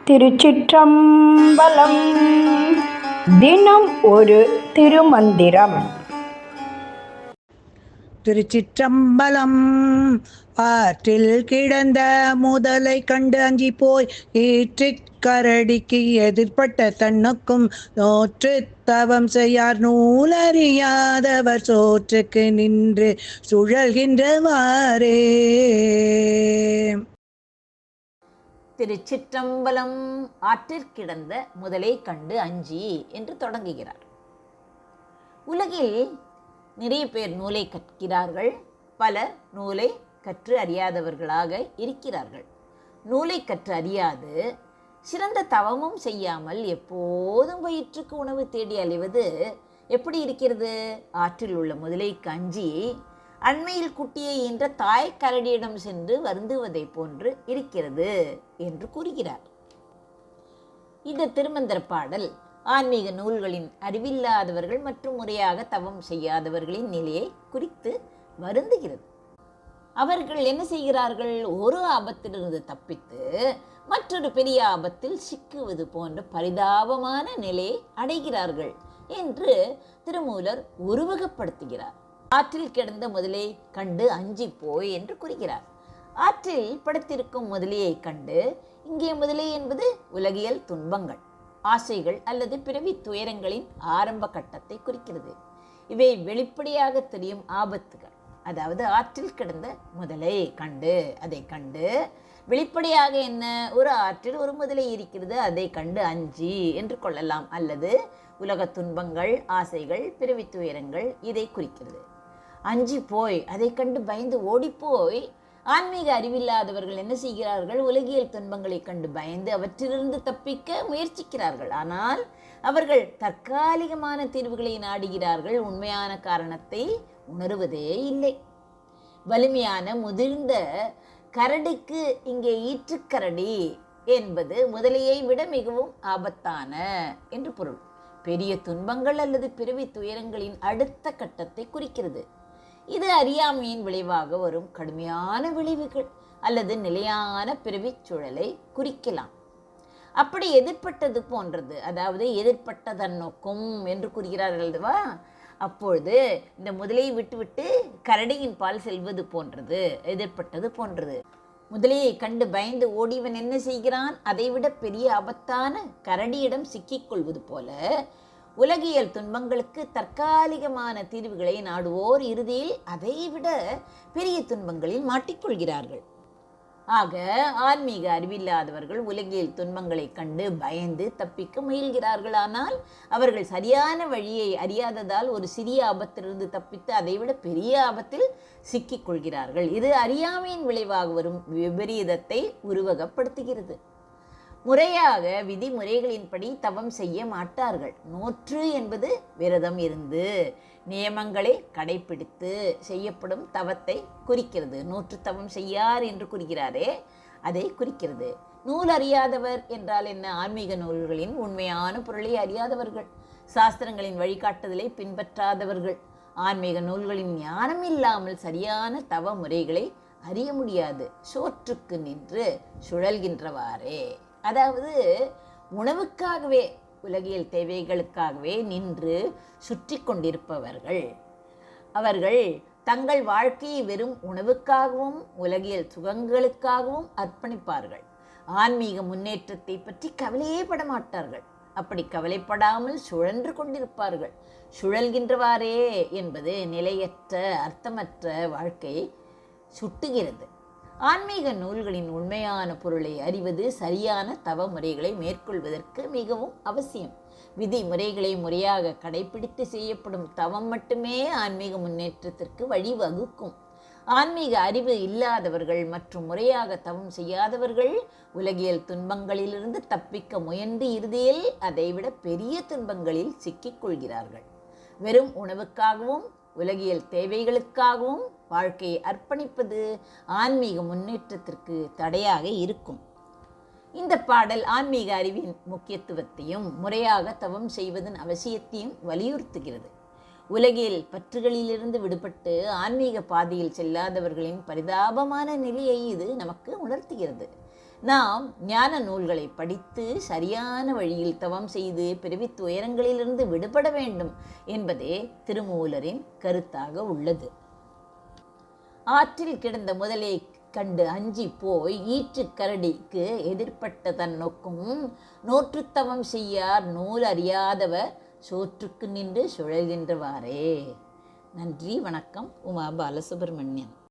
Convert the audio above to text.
திருச்சிற்றம்பலம். தினம் ஒரு திருமந்திரம். திருச்சிற்றம்பலம். ஆற்றில் கிடந்த முதலை கண்டு அஞ்சி போய் ஈற்றிற் கரடிக்கு எதிர்ப்பட்ட தன்னுக்கும் நோற்று தவம் செய்யார் நூலறியாதவர் சோற்றுக்கு நின்று சுழல்கின்றவாறே. திருச்சிற்றம்பலம். ஆற்றிற்கிடந்த முதலை கண்டு அஞ்சி என்று தொடங்குகிறார். உலகில் நிறைய பேர் நூலை கற்கிறார்கள், பலர் நூலை கற்று அறியாதவர்களாக இருக்கிறார்கள். நூலை கற்று அறியாது சிறந்த தவமும் செய்யாமல் எப்போதும் வயிற்றுக்கு உணவு தேடி அலைவது எப்படி இருக்கிறது? ஆற்றில் உள்ள முதலைக்கு அஞ்சி அண்மையில் குட்டியை என்ற தாய் கரடியிடம் சென்று வருந்துவதை போன்று இருக்கிறது என்று கூறுகிறார். இந்த திருமந்திர பாடல் ஆன்மீக நூல்களின் அறிவில்லாதவர்கள் மற்றும் முறையாக தவம் செய்யாதவர்களின் நிலையை குறித்து வருந்துகிறது. அவர்கள் என்ன செய்கிறார்கள்? ஒரு ஆபத்திலிருந்து தப்பித்து மற்றொரு பெரிய ஆபத்தில் சிக்குவது போன்ற பரிதாபமான நிலையை அடைகிறார்கள் என்று திருமூலர் உருவகப்படுத்துகிறார். ஆற்றில் கிடந்த முதலை கண்டு அஞ்சி போய் என்று கூறுகிறார். ஆற்றில் படுத்திருக்கும் முதலையை கண்டு, இங்கே முதலை என்பது உலகியல் துன்பங்கள், ஆசைகள் அல்லது பிறவி துயரங்களின் ஆரம்ப கட்டத்தை குறிக்கிறது. இவை வெளிப்படையாக தெரியும் ஆபத்துகள். அதாவது ஆற்றில் கிடந்த முதலை கண்டு, அதை கண்டு வெளிப்படையாக என்ன, ஒரு ஆற்றில் ஒரு முதலை இருக்கிறது, அதை கண்டு அஞ்சி என்று கொள்ளலாம். அல்லது உலக துன்பங்கள், ஆசைகள், பிறவி துயரங்கள் இதை குறிக்கிறது. அஞ்சி போய், அதை கண்டு பயந்து ஓடிப்போய். ஆன்மீக அறிவில்லாதவர்கள் என்ன செய்கிறார்கள்? உலகியல் துன்பங்களை கண்டு பயந்து அவற்றிலிருந்து தப்பிக்க முயற்சிக்கிறார்கள். ஆனால் அவர்கள் தற்காலிகமான தீர்வுகளை நாடுகிறார்கள், உண்மையான காரணத்தை உணருவதே இல்லை. வலிமையான முதிர்ந்த கரடிக்கு இங்கே ஈற்றுக்கரடி என்பது முதலையை விட மிகவும் ஆபத்தான என்று பொருள். பெரிய துன்பங்கள் அல்லது பிறவி துயரங்களின் அடுத்த கட்டத்தை குறிக்கிறது. இது அறியாமையின் விளைவாக வரும் கடுமையான விளைவுகள் அல்லது நிலையான பிறவிச் சூழலை குறிக்கலாம். அப்படி எதிர்பட்டது போன்றது, அதாவது எதிர்பட்டதன் நோக்கம் என்று கூறுகிறார்கள் அல்லவா? அப்பொழுது இந்த முதலையை விட்டுவிட்டு கரடியின் பால் செல்வது போன்றது, எதிர்பட்டது போன்றது. முதலையை கண்டு பயந்து ஓடிவன் என்ன செய்கிறான்? அதைவிட பெரிய ஆபத்தான கரடியிடம் சிக்கிக்கொள்வது போல உலகியல் துன்பங்களுக்கு தற்காலிகமான தீர்வுகளை நாடுவோர் இறுதியில் அதைவிட பெரிய துன்பங்களில் மாட்டிக்கொள்கிறார்கள். ஆக ஆன்மீக அறிவில்லாதவர்கள் உலகியல் துன்பங்களை கண்டு பயந்து தப்பிக்க முயல்கிறார்கள். ஆனால் அவர்கள் சரியான வழியை அறியாததால் ஒரு சிறிய ஆபத்திலிருந்து தப்பித்து அதைவிட பெரிய ஆபத்தில் சிக்கிக்கொள்கிறார்கள். இது அறியாமையின் விளைவாக வரும் விபரீதத்தை உருவகப்படுத்துகிறது. முறையாக விதிமுறைகளின்படி தவம் செய்ய மாட்டார்கள். நோற்று என்பது விரதம் இருந்து நியமங்களை கடைபிடித்து செய்யப்படும் தவத்தை குறிக்கிறது. நோற்று தவம் செய்யார் என்று கூறுகிறாரே, அதை குறிக்கிறது. நூல் அறியாதவர் என்றால் என்ன? ஆன்மீக நூல்களின் உண்மையான பொருளை அறியாதவர்கள், சாஸ்திரங்களின் வழிகாட்டுதலை பின்பற்றாதவர்கள். ஆன்மீக நூல்களின் ஞானம் இல்லாமல் சரியான தவ முறைகளை அறிய முடியாது. சோற்றுக்கு நின்று சுழல்கின்றவாறே, அதாவது உணவுக்காகவே, உலகியல் தேவைகளுக்காகவே நின்று சுற்றி கொண்டிருப்பவர்கள். அவர்கள் தங்கள் வாழ்க்கையை வெறும் உணவுக்காகவும் உலகியல் சுகங்களுக்காகவும் அர்ப்பணிப்பார்கள். ஆன்மீக முன்னேற்றத்தை பற்றி கவலையே படமாட்டார்கள். அப்படி கவலைப்படாமல் சுழன்று கொண்டிருப்பார்கள். சுழல்கின்றவாறே என்பது நிலையற்ற அர்த்தமற்ற வாழ்க்கையை சுட்டுகிறது. ஆன்மீக நூல்களின் உண்மையான பொருளை அறிவது சரியான தவ முறைகளை மேற்கொள்வதற்கு மிகவும் அவசியம். விதிமுறைகளை முறையாக கடைபிடித்து செய்யப்படும் தவம் மட்டுமே ஆன்மீக முன்னேற்றத்திற்கு வழிவகுக்கும். ஆன்மீக அறிவு இல்லாதவர்கள் மற்றும் முறையாக தவம் செய்யாதவர்கள் உலகியல் துன்பங்களிலிருந்து தப்பிக்க முயன்று இறுதியில் அதைவிட பெரிய துன்பங்களில் சிக்கிக்கொள்கிறார்கள். வெறும் உணவுக்காகவும் உலகியல் தேவைகளுக்காகவும் வாழ்க்கையை அர்ப்பணிப்பது ஆன்மீக முன்னேற்றத்திற்கு தடையாக இருக்கும். இந்த பாடல் ஆன்மீக அறிவின் முக்கியத்துவத்தையும் முறையாக தவம் செய்வதன் அவசியத்தையும் வலியுறுத்துகிறது. உலகில் பற்றுகளிலிருந்து விடுபட்டு ஆன்மீக பாதையில் செல்லாதவர்களின் பரிதாபமான நிலையை இது நமக்கு உணர்த்துகிறது. நாம் ஞான நூல்களை படித்து சரியான வழியில் தவம் செய்து பிறவி துயரங்களிலிருந்து விடுபட வேண்டும் என்பதே திருமூலரின் கருத்தாக உள்ளது. ஆற்றில் கிடந்த முதலை கண்டு அஞ்சி போய் ஈற்றுக்கரடிக்கு எதிர்ப்பட்ட தன் நோக்கும் நோற்றுத்தவம் செய்யார் நூல் அறியாதவர் சோற்றுக்கு நின்று சுழல்கின்றவாறே. நன்றி, வணக்கம். உமா பாலசுப்ரமணியன்.